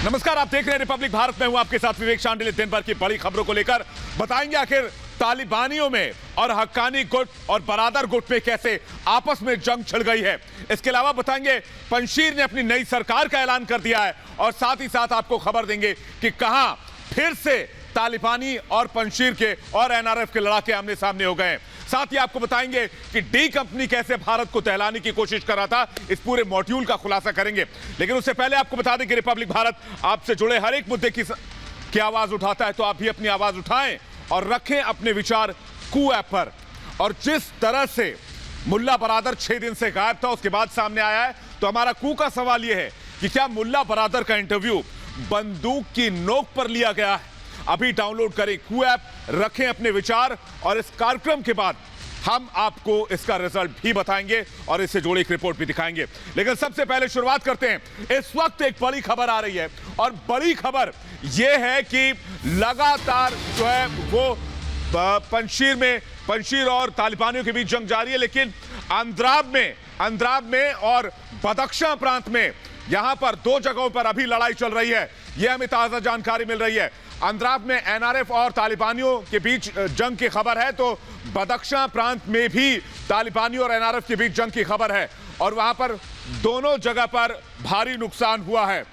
नमस्कार, आप देख रहे हैं रिपब्लिक भारत में। हूं आपके साथ विवेक शांडिल्य। दिन भर की बड़ी खबरों को लेकर बताएंगे आखिर तालिबानियों में और हक्कानी गुट और बरादर गुट में कैसे आपस में जंग छिड़ गई है। इसके अलावा बताएंगे पंजशीर ने अपनी नई सरकार का ऐलान कर दिया है और साथ ही साथ आपको खबर देंगे कि कहां फिर से तालिबानी और पंजशीर के और एनआरएफ के लड़ाके आमने सामने हो गए। साथ ही आपको बताएंगे कि डी कंपनी कैसे भारत को दहलाने की कोशिश कर रहा था। इस पूरे मॉड्यूल का खुलासा करेंगे, लेकिन उससे पहले आपको बता दें कि रिपब्लिक भारत आपसे जुड़े हर एक मुद्दे की आवाज उठाता है, तो आप भी अपनी आवाज उठाएं और रखें अपने विचार कू ऐप पर। और जिस तरह से मुल्ला बरादर 6 दिन से गायब था, उसके बाद सामने आया है, तो हमारा कू का सवाल यह है कि क्या मुल्ला बरादर का इंटरव्यू बंदूक की नोक पर लिया गया है? अभी डाउनलोड करें कू ऐप, रखें अपने विचार और इस कार्यक्रम के बाद हम आपको इसका रिजल्ट भी बताएंगे और इससे जुड़ी एक रिपोर्ट भी दिखाएंगे। लेकिन सबसे पहले शुरुआत करते हैं। इस वक्त एक बड़ी खबर आ रही है और बड़ी खबर यह है कि लगातार जो है वो पंजशीर और तालिबानियों के बीच जंग जारी है, लेकिन अंद्राब में और बदख्शां प्रांत में यहां पर 2 जगहों पर अभी लड़ाई चल रही है। यह हमें ताजा जानकारी मिल रही है। अंद्राब में एनआरएफ और तालिबानियों के बीच जंग की खबर है, तो बदख्शां प्रांत में भी तालिबानियों और एनआरएफ के बीच जंग की खबर है और वहां पर दोनों जगह पर भारी नुकसान हुआ है।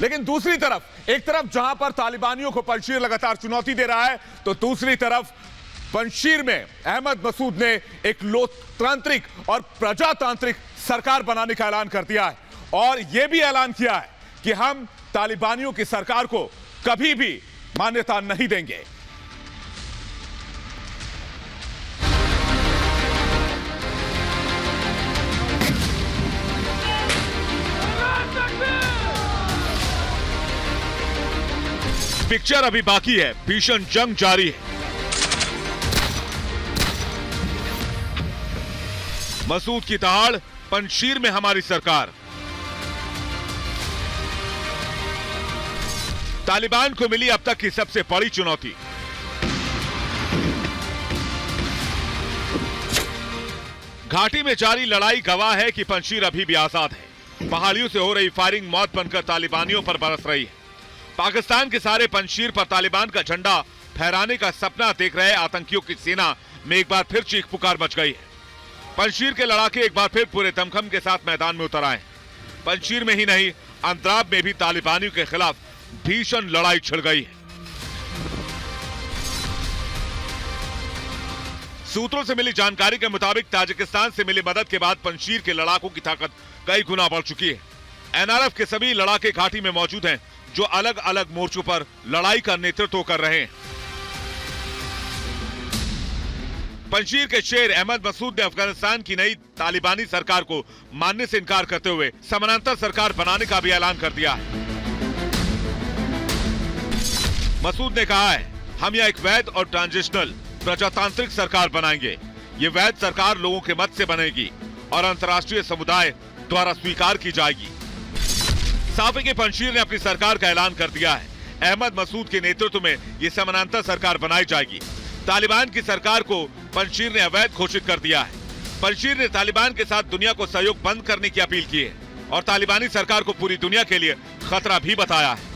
लेकिन दूसरी तरफ, एक तरफ जहां पर तालिबानियों को पंजशीर लगातार चुनौती दे रहा है, तो दूसरी तरफ पंजशीर में अहमद मसूद ने एक लोकतांत्रिक और प्रजातांत्रिक सरकार बनाने का ऐलान कर दिया है और यह भी ऐलान किया है कि हम तालिबानियों की सरकार को कभी भी मान्यता नहीं देंगे। पिक्चर अभी बाकी है, भीषण जंग जारी है। मसूद की दहाड़, पंजशीर में हमारी सरकार। तालिबान को मिली अब तक की सबसे बड़ी चुनौती। घाटी में जारी लड़ाई गवाह है कि पंजशीर अभी भी आजाद है। पहाड़ियों से हो रही फायरिंग मौत बनकर तालिबानियों पर बरस रही है। पाकिस्तान के सारे पंजशीर पर तालिबान का झंडा फहराने का सपना देख रहे आतंकियों की सेना में एक बार फिर चीख पुकार मच गई है। पंजशीर के लड़ाके एक बार फिर पूरे दमखम के साथ मैदान में उतर आए। पंजशीर में ही नहीं, अंद्राब में भी तालिबानियों के खिलाफ भीषण लड़ाई छिड़ गई है। सूत्रों से मिली जानकारी के मुताबिक ताजिकिस्तान से मिली मदद के बाद पंजशीर के लड़ाकों की ताकत कई गुना बढ़ चुकी है। एनआरएफ के सभी लड़ाके घाटी में मौजूद हैं, जो अलग अलग मोर्चों पर लड़ाई का नेतृत्व कर रहे हैं। पंजशीर के शेर अहमद मसूद ने अफगानिस्तान की नई तालिबानी सरकार को मानने से इनकार करते हुए समानांतर सरकार बनाने का भी ऐलान कर दिया है। मसूद ने कहा है, हम यह एक वैध और ट्रांजिशनल प्रजातांत्रिक सरकार बनाएंगे। ये वैध सरकार लोगों के मत से बनेगी और अंतर्राष्ट्रीय समुदाय द्वारा स्वीकार की जाएगी। साफ है कि पंजशीर ने अपनी सरकार का ऐलान कर दिया है। अहमद मसूद के नेतृत्व में ये समानांतर सरकार बनाई जाएगी। तालिबान की सरकार को पंजशीर ने अवैध घोषित कर दिया है। पंजशीर ने तालिबान के साथ दुनिया को सहयोग बंद करने की अपील की है और तालिबानी सरकार को पूरी दुनिया के लिए खतरा भी बताया है।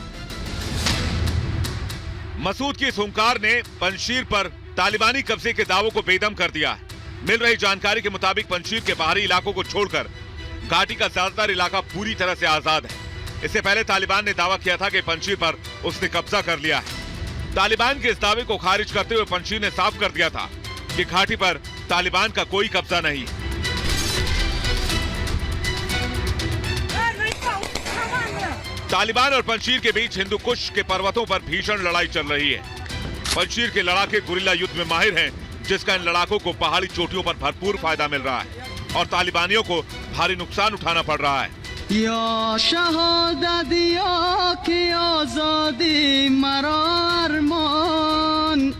मसूद की इस हुंकार ने पंजशीर पर तालिबानी कब्जे के दावों को बेदम कर दिया है। मिल रही जानकारी के मुताबिक पंजशीर के बाहरी इलाकों को छोड़कर घाटी का ज्यादातर इलाका पूरी तरह से आजाद है। इससे पहले तालिबान ने दावा किया था कि पंजशीर पर उसने कब्जा कर लिया है। तालिबान के इस दावे को खारिज करते हुए पंजशीर ने साफ कर दिया था कि घाटी पर तालिबान का कोई कब्जा नहीं है। तालिबान और पंजशीर के बीच हिंदू कुश के पर्वतों पर भीषण लड़ाई चल रही है। पंजशीर के लड़ाके गुरिल्ला युद्ध में माहिर हैं, जिसका इन लड़ाकों को पहाड़ी चोटियों पर भरपूर फायदा मिल रहा है और तालिबानियों को भारी नुकसान उठाना पड़ रहा है। या शहादत या कि आजादी मरा अरमान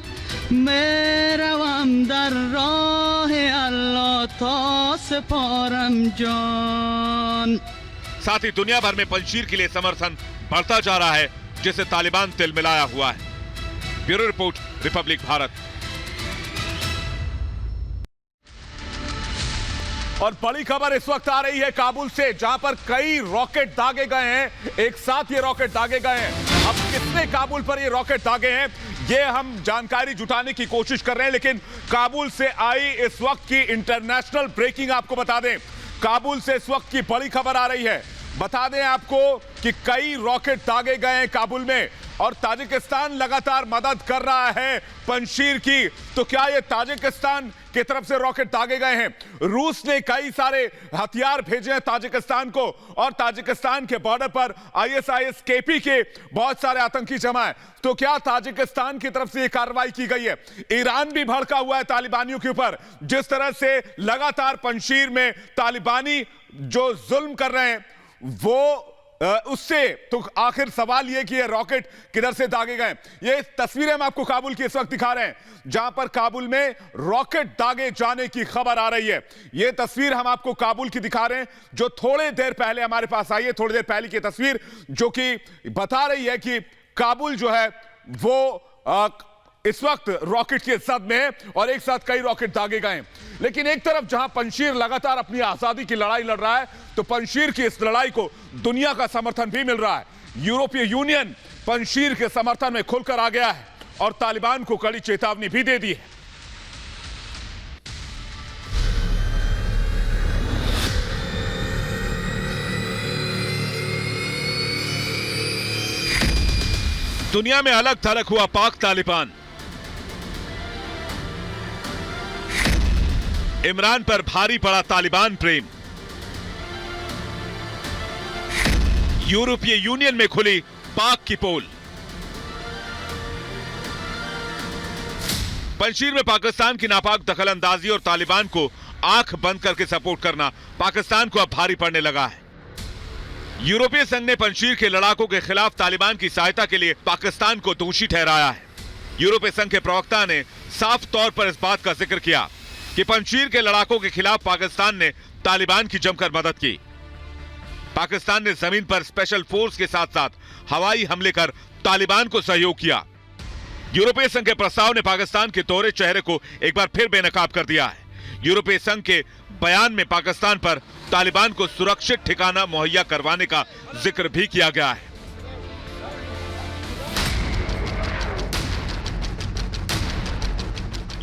मेरा दर राह अल्लाह ता सपारम जान। साथ ही दुनिया भर में पंजशीर के लिए समर्थन बढ़ता जा रहा है, जिसे तालिबान तिल मिलाया हुआ है। Bureau report, Republic Bharat. और बड़ी खबर इस वक्त आ रही है काबुल से, जहां पर कई रॉकेट दागे गए हैं। एक साथ ये रॉकेट दागे गए हैं। अब कितने काबुल पर ये रॉकेट दागे हैं, ये हम जानकारी जुटाने की कोशिश कर रहे हैं। लेकिन काबुल से आई इस वक्त की इंटरनेशनल ब्रेकिंग आपको बता दें। काबुल से इस वक्त की बड़ी खबर आ रही है। बता दें आपको कि कई रॉकेट दागे गए हैं काबुल में और ताजिकिस्तान लगातार मदद कर रहा है पंजशीर की। तो क्या ये ताजिकिस्तान की तरफ से रॉकेट दागे गए हैं? रूस ने कई सारे हथियार भेजे हैं ताजिकिस्तान को और ताजिकिस्तान के बॉर्डर पर ISIS KP के बहुत सारे आतंकी जमा है। तो क्या ताजिकिस्तान की तरफ से ये कार्रवाई की गई है? ईरान भी भड़का हुआ है तालिबानियों के ऊपर। जिस तरह से लगातार पंजशीर में तालिबानी जो जुल्म कर रहे हैं वो उससे तो आखिर सवाल यह कि ये रॉकेट किधर से दागे गए। ये तस्वीरें हम आपको काबुल की इस वक्त दिखा रहे हैं, जहां पर काबुल में रॉकेट दागे जाने की खबर आ रही है। ये तस्वीर हम आपको काबुल की दिखा रहे हैं, जो थोड़ी देर पहले हमारे पास आई है। थोड़ी देर पहले की तस्वीर जो कि बता रही है कि काबुल जो है वो इस वक्त रॉकेट के जद में है और एक साथ कई रॉकेट दागे गए। लेकिन एक तरफ जहां पंजशीर लगातार अपनी आजादी की लड़ाई लड़ रहा है, तो पंजशीर की इस लड़ाई को दुनिया का समर्थन भी मिल रहा है। यूरोपीय यूनियन पंजशीर के समर्थन में खुलकर आ गया है और तालिबान को कड़ी चेतावनी भी दे दी है। दुनिया में अलग थलग हुआ पाक तालिबान। इमरान पर भारी पड़ा तालिबान प्रेम। यूरोपीय यूनियन में खुली पाक की पोल। पंजशीर में पाकिस्तान की नापाक दखलंदाजी और तालिबान को आंख बंद करके सपोर्ट करना पाकिस्तान को अब भारी पड़ने लगा है। यूरोपीय संघ ने पंजशीर के लड़ाकों के खिलाफ तालिबान की सहायता के लिए पाकिस्तान को दोषी ठहराया है। यूरोपीय संघ के प्रवक्ता ने साफ तौर पर इस बात का जिक्र किया कि पंजशीर के लड़ाकों के खिलाफ पाकिस्तान ने तालिबान की जमकर मदद की। पाकिस्तान ने जमीन पर स्पेशल फोर्स के साथ साथ हवाई हमले कर तालिबान को सहयोग किया। यूरोपीय संघ के प्रस्ताव ने पाकिस्तान के दोहरे चेहरे को एक बार फिर बेनकाब कर दिया है। यूरोपीय संघ के बयान में पाकिस्तान पर तालिबान को सुरक्षित ठिकाना मुहैया करवाने का जिक्र भी किया गया है।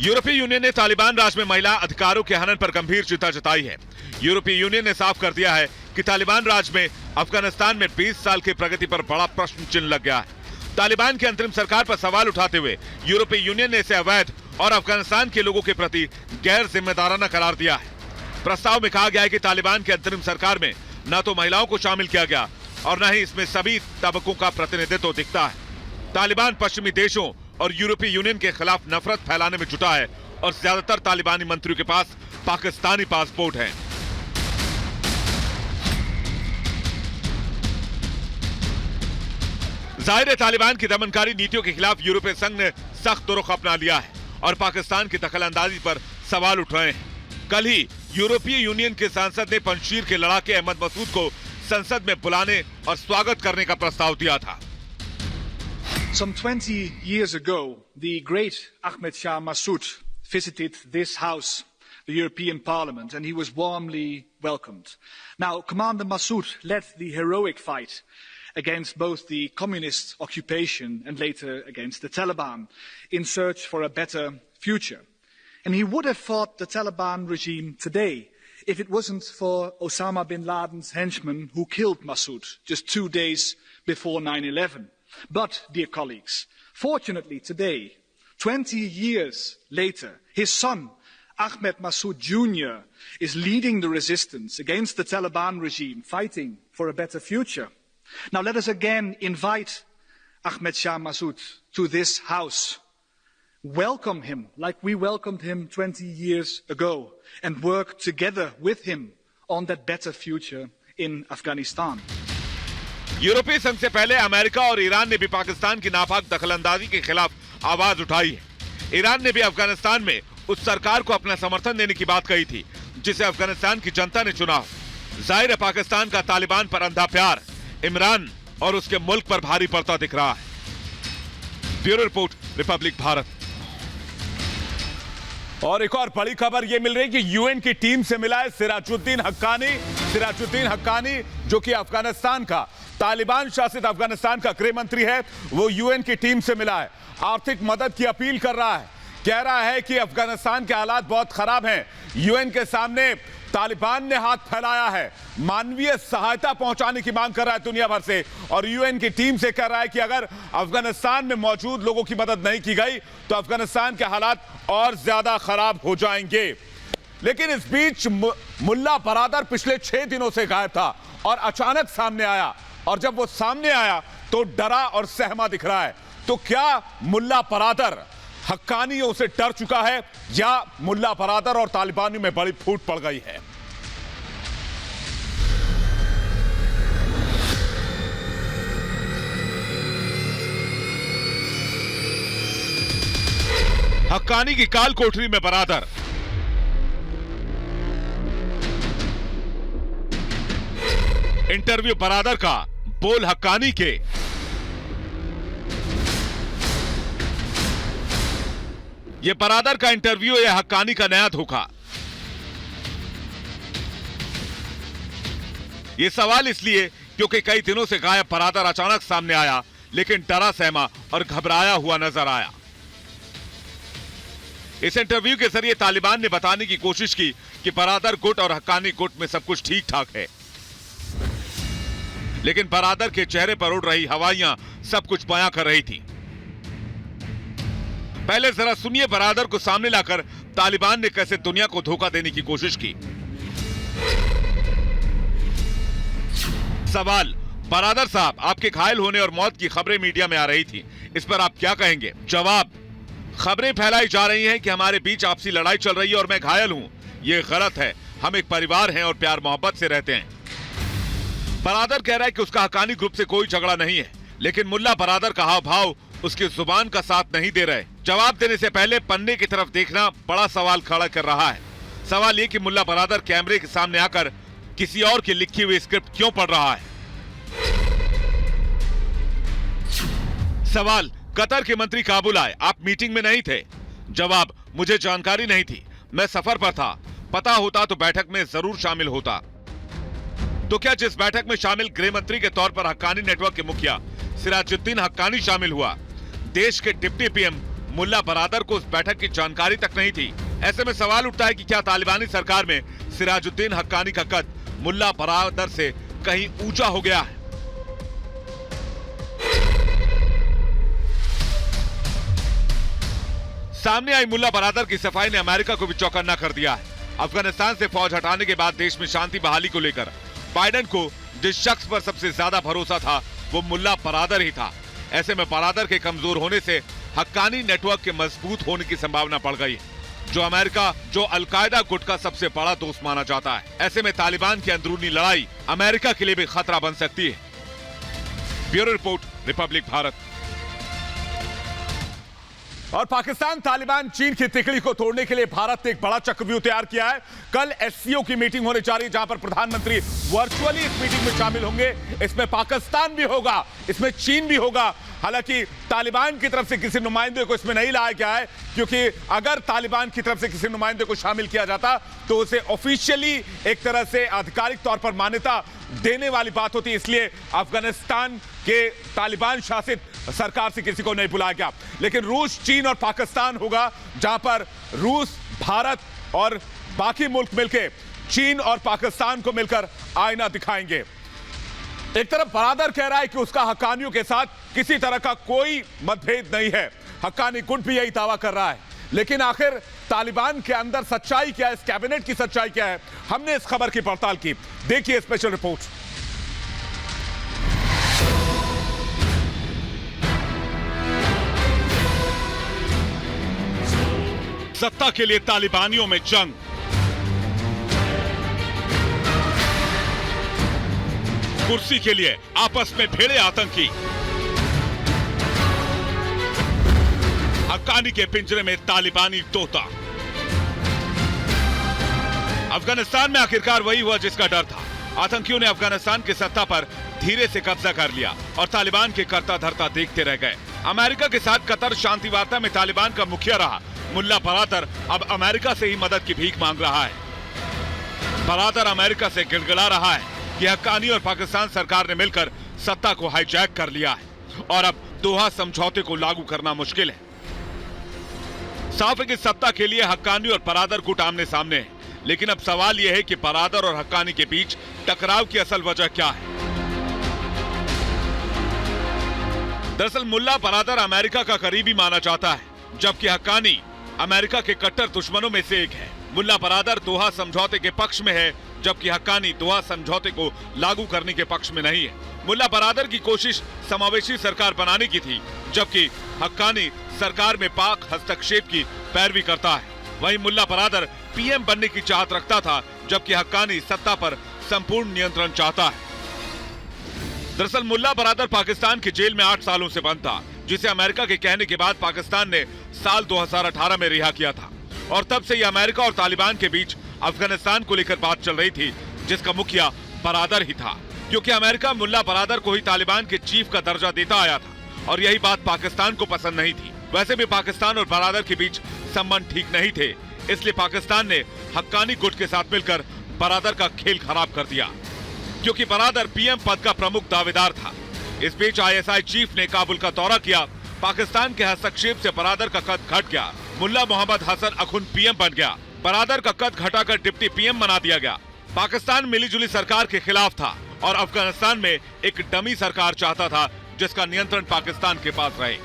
यूरोपीय यूनियन ने तालिबान राज में महिला अधिकारों के हनन पर गंभीर चिंता जताई है। यूरोपीय यूनियन ने साफ कर दिया है कि तालिबान राज में अफगानिस्तान में 20 साल की प्रगति पर बड़ा प्रश्न चिन्ह लग गया है। तालिबान की अंतरिम सरकार पर सवाल उठाते हुए यूरोपीय यूनियन ने इसे अवैध और अफगानिस्तान के लोगों के प्रति गैर जिम्मेदाराना करार दिया है। प्रस्ताव में कहा गया है कि तालिबान की अंतरिम सरकार में न तो महिलाओं को शामिल किया गया और न ही इसमें सभी तबकों का प्रतिनिधित्व दिखता है। तालिबान पश्चिमी देशों और यूरोपीय यूनियन के खिलाफ नफरत फैलाने में जुटा है और ज्यादातर तालिबानी मंत्रियों के पास पाकिस्तानी पासपोर्ट है। जाहिर है तालिबान की दमनकारी नीतियों के खिलाफ यूरोपीय संघ ने सख्त रुख अपना लिया है और पाकिस्तान की दखलंदाजी पर सवाल उठ रहे हैं। कल ही यूरोपीय यूनियन के सांसद ने पंजशीर के लड़ाके अहमद मसूद को संसद में बुलाने और स्वागत करने का प्रस्ताव दिया था। Some 20 years ago, the great Ahmed Shah Massoud visited this house, the European Parliament, and he was warmly welcomed. Now, Commander Massoud led the heroic fight against both the communist occupation and later against the Taliban in search for a better future. And he would have fought the Taliban regime today if it wasn't for Osama bin Laden's henchmen who killed Massoud just 2 days before 9/11. But, dear colleagues, fortunately today, 20 years later, his son, Ahmed Massoud Jr., is leading the resistance against the Taliban regime, fighting for a better future. Now let us again invite Ahmed Shah Massoud to this house. Welcome him like we welcomed him 20 years ago and work together with him on that better future in Afghanistan. यूरोपीय संघ से पहले America और Iran ने भी पाकिस्तान की नापाक दखलंदाजी के खिलाफ आवाज उठाई है। ईरान ने भी अफगानिस्तान में उस सरकार को अपना समर्थन देने की बात कही थी जिसे अफगानिस्तान की जनता ने चुना। जाहिर है पाकिस्तान का तालिबान पर अंधा प्यार इमरान और उसके मुल्क पर भारी पड़ता दिख रहा है। Bureau report, Republic Bharat. और एक और बड़ी खबर यह मिल रही है कि यूएन की टीम से मिला है सिराजुद्दीन हक्कानी जो कि अफगानिस्तान का, तालिबान शासित अफगानिस्तान का गृह मंत्री है। वो यूएन की टीम से मिला है, आर्थिक मदद की अपील कर रहा है, कह रहा है कि अफगानिस्तान के हालात बहुत खराब हैं, यूएन के सामने तालिबान ने हाथ फैलाया है, मानवीय सहायता पहुंचाने की मांग कर रहा है दुनिया भर से, और यूएन की टीम से कह रहा है कि अगर अफगानिस्तान में मौजूद लोगों की मदद नहीं की गई तो अफगानिस्तान के हालात और ज्यादा खराब हो जाएंगे। लेकिन इस बीच मुल्ला बरादर पिछले 6 दिनों से गायब था और अचानक सामने आया, और जब वो सामने आया तो डरा और सहमा दिख रहा है। तो क्या मुल्ला बरादर हक्कानियों से डर चुका है या मुल्ला बरादर और तालिबानियों में बड़ी फूट पड़ गई है? हक्कानी की काल कोठरी में बरादर, इंटरव्यू बरादर का, बोल हक्कानी के। यह बरादर का इंटरव्यू या हक्कानी का नया धोखा? यह सवाल इसलिए क्योंकि कई दिनों से गायब बरादर अचानक सामने आया, लेकिन डरा सहमा और घबराया हुआ नजर आया। इस इंटरव्यू के जरिए तालिबान ने बताने की कोशिश की कि बरादर गुट और हक्कानी गुट में सब कुछ ठीक ठाक है, लेकिन बरादर के चेहरे पर उड़ रही हवाइयां सब कुछ बयां कर रही थी। पहले जरा सुनिए बरादर को सामने लाकर तालिबान ने कैसे दुनिया को धोखा देने की कोशिश की। सवाल, बरादर साहब, आपके घायल होने और मौत की खबरें मीडिया में आ रही थी, इस पर आप क्या कहेंगे? जवाब, खबरें फैलाई जा रही हैं कि हमारे बीच आपसी लड़ाई चल रही है और मैं घायल हूं। यह गलत है, हम एक परिवार हैं और प्यार मोहब्बत से रहते हैं। बरादर कह रहा है कि उसका हक्कानी ग्रुप से कोई झगड़ा नहीं है, लेकिन मुल्ला बरादर का हाव भाव उसकी जुबान का साथ नहीं दे रहे। जवाब देने से पहले पन्ने की तरफ देखना बड़ा सवाल खड़ा कर रहा है। सवाल यह कि मुल्ला बरादर कैमरे के सामने आकर किसी और की लिखी हुई स्क्रिप्ट क्यों पढ़ रहा है? सवाल, कतर के मंत्री काबुल आए, आप मीटिंग में नहीं थे? जवाब, मुझे जानकारी नहीं थी, मैं सफर पर था, पता होता तो बैठक में जरूर शामिल होता। तो क्या जिस बैठक में शामिल गृह मंत्री के तौर पर हक्कानी नेटवर्क के मुखिया सिराजुद्दीन हक्कानी शामिल हुआ, देश के डिप्टी पीएम मुल्ला बरादर को उस बैठक की जानकारी तक नहीं थी? ऐसे में सवाल उठता है कि क्या तालिबानी सरकार में सिराजुद्दीन हक्कानी का कद मुल्ला बरादर से कहीं ऊंचा हो गया है? सामने आई मुल्ला बरादर की सफाई ने अमेरिका को भी चौकन्ना कर दिया है। अफगानिस्तान से फौज हटाने के बाद देश में शांति बहाली को लेकर बाइडेन को जिस शख्स पर सबसे ज्यादा भरोसा था वो मुल्ला बरादर ही था। ऐसे में बरादर के कमजोर होने से हक्कानी नेटवर्क के मजबूत होने की संभावना बढ़ गई है, जो अलकायदा गुट का सबसे बड़ा दोस्त माना जाता है। ऐसे में तालिबान की अंदरूनी लड़ाई अमेरिका के लिए भी खतरा बन सकती है। Bureau report, Republic Bharat. और पाकिस्तान, तालिबान, चीन की तिकड़ी को तोड़ने के लिए भारत ने एक बड़ा चक्रव्यूह तैयार किया है। कल एससीओ की मीटिंग होने जा रही है, जहां पर प्रधानमंत्री वर्चुअली इस मीटिंग में शामिल होंगे। इसमें पाकिस्तान भी होगा, इसमें चीन भी होगा। हालांकि तालिबान की तरफ से किसी नुमाइंदे को इसमें नहीं लाया गया है, क्योंकि अगर तालिबान की तरफ से किसी नुमाइंदे को शामिल किया जाता तो उसे ऑफिशियली एक तरह से आधिकारिक तौर पर मान्यता देने वाली बात होती। इसलिए अफगानिस्तान के तालिबान शासित सरकार से किसी को नहीं बुलाया गया। लेकिन रूस, चीन और पाकिस्तान होगा, जहां पर रूस, भारत और बाकी मुल्क मिलकर चीन और पाकिस्तान को मिलकर आईना दिखाएंगे। एक तरफ बरादर कह रहा है कि उसका हक्कानियों के साथ किसी तरह का कोई मतभेद नहीं है, हक्कानी गुट भी यही दावा कर रहा है। लेकिन आखिर तालिबान के अंदर सच्चाई क्या है, इस कैबिनेट की सच्चाई क्या है? हमने इस खबर की पड़ताल की, देखिए स्पेशल रिपोर्ट। सत्ता के लिए तालिबानियों में जंग, कुर्सी के लिए आपस में भिड़े आतंकी, हक्कानी के पिंजरे में तालिबानी तोता। अफगानिस्तान में आखिरकार वही हुआ जिसका डर था। आतंकियों ने अफगानिस्तान की सत्ता पर धीरे से कब्जा कर लिया और तालिबान के करता धरता देखते रह गए। अमेरिका के साथ कतर शांति वार्ता में तालिबान का मुखिया रहा मुल्ला बरादर अब अमेरिका से ही मदद की भीख मांग रहा है। बरादर अमेरिका से गिड़गिड़ा रहा है कि हक्कानी और पाकिस्तान सरकार ने मिलकर सत्ता को हाईजैक कर लिया है और अब दोहा समझौते को लागू करना मुश्किल है। साफ है कि सत्ता के लिए हक्कानी और बरादर गुट आमने सामने है, लेकिन अब सवाल यह है कि बरादर और हक्कानी के बीच टकराव की असल वजह क्या है। दरअसल मुल्ला बरादर अमेरिका का करीबी माना जाता है, जबकि हक्कानी अमेरिका के कट्टर दुश्मनों में से एक है। मुल्ला बरादर दोहा समझौते के पक्ष में है, जबकि हक्कानी दोहा समझौते को लागू करने के पक्ष में नहीं है। मुल्ला बरादर की कोशिश समावेशी सरकार बनाने की थी, जबकि हक्कानी सरकार में पाक हस्तक्षेप की पैरवी करता है। वहीं मुल्ला बरादर पीएम बनने की चाहत रखता था, जबकि हक्कानी सत्ता पर संपूर्ण नियंत्रण चाहता है। दरअसल मुल्ला बरादर पाकिस्तान की जेल में 8 सालों से बंद था, जिसे अमेरिका के कहने के बाद पाकिस्तान ने साल 2018 में रिहा किया था और तब से यह अमेरिका और तालिबान के बीच अफगानिस्तान को लेकर बात चल रही थी, जिसका मुखिया बरादर ही था, क्योंकि अमेरिका मुल्ला बरादर को ही तालिबान के चीफ का दर्जा देता आया था और यही बात पाकिस्तान को पसंद नहीं थी। वैसे भी पाकिस्तान और बरादर के बीच संबंध ठीक नहीं थे, इसलिए पाकिस्तान ने हक्कानी गुट के साथ मिलकर बरादर का खेल खराब कर दिया, क्योंकि बरादर पीएम पद का प्रमुख दावेदार था। इस बीच आईएसआई चीफ ने काबुल का दौरा किया। पाकिस्तान के हस्तक्षेप से बरादर का कद घट गया। मुल्ला मोहम्मद हसन अखुन पीएम बन गया। बरादर का कद घटाकर डिप्टी पीएम बना दिया गया। पाकिस्तान मिलीजुली सरकार के खिलाफ था और अफगानिस्तान में एक डमी सरकार चाहता था, जिसका नियंत्रण पाकिस्तान के पास रहे।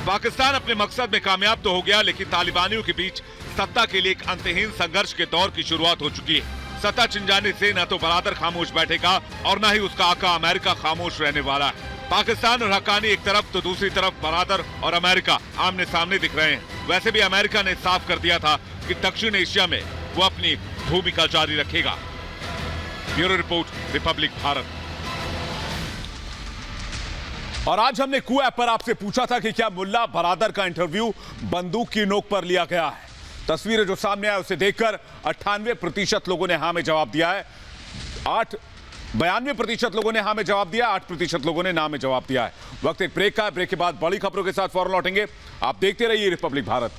पाकिस्तान अपने मकसद में कामयाब तो हो गया, लेकिन तालिबानियों के बीच सत्ता के लिए एक अंतहीन संघर्ष के दौर की शुरुआत हो चुकी है। सत्ता छिन जाने से न तो बरादर खामोश बैठेगा और न ही उसका आका अमेरिका खामोश रहने वाला है। पाकिस्तान और हक्कानी एक तरफ तो दूसरी तरफ बरादर और अमेरिका आमने सामने दिख रहे हैं। वैसे भी अमेरिका ने साफ कर दिया था कि दक्षिण एशिया में वो अपनी भूमिका जारी रखेगा। Bureau report, Republic Bharat. और आज हमने कू ऐप पर आपसे पूछा था कि क्या मुल्ला बरादर का इंटरव्यू बंदूक की नोक पर लिया गया है। तस्वीरें जो सामने आए उसे देखकर 98% लोगों ने हाँ में जवाब दिया है। 92% लोगों ने हाँ में जवाब दिया, 8% लोगों ने ना में जवाब दिया है। वक्त एक ब्रेक का है। ब्रेक के बाद बड़ी खबरों के साथ फौरन लौटेंगे। आप देखते रहिए रिपब्लिक भारत।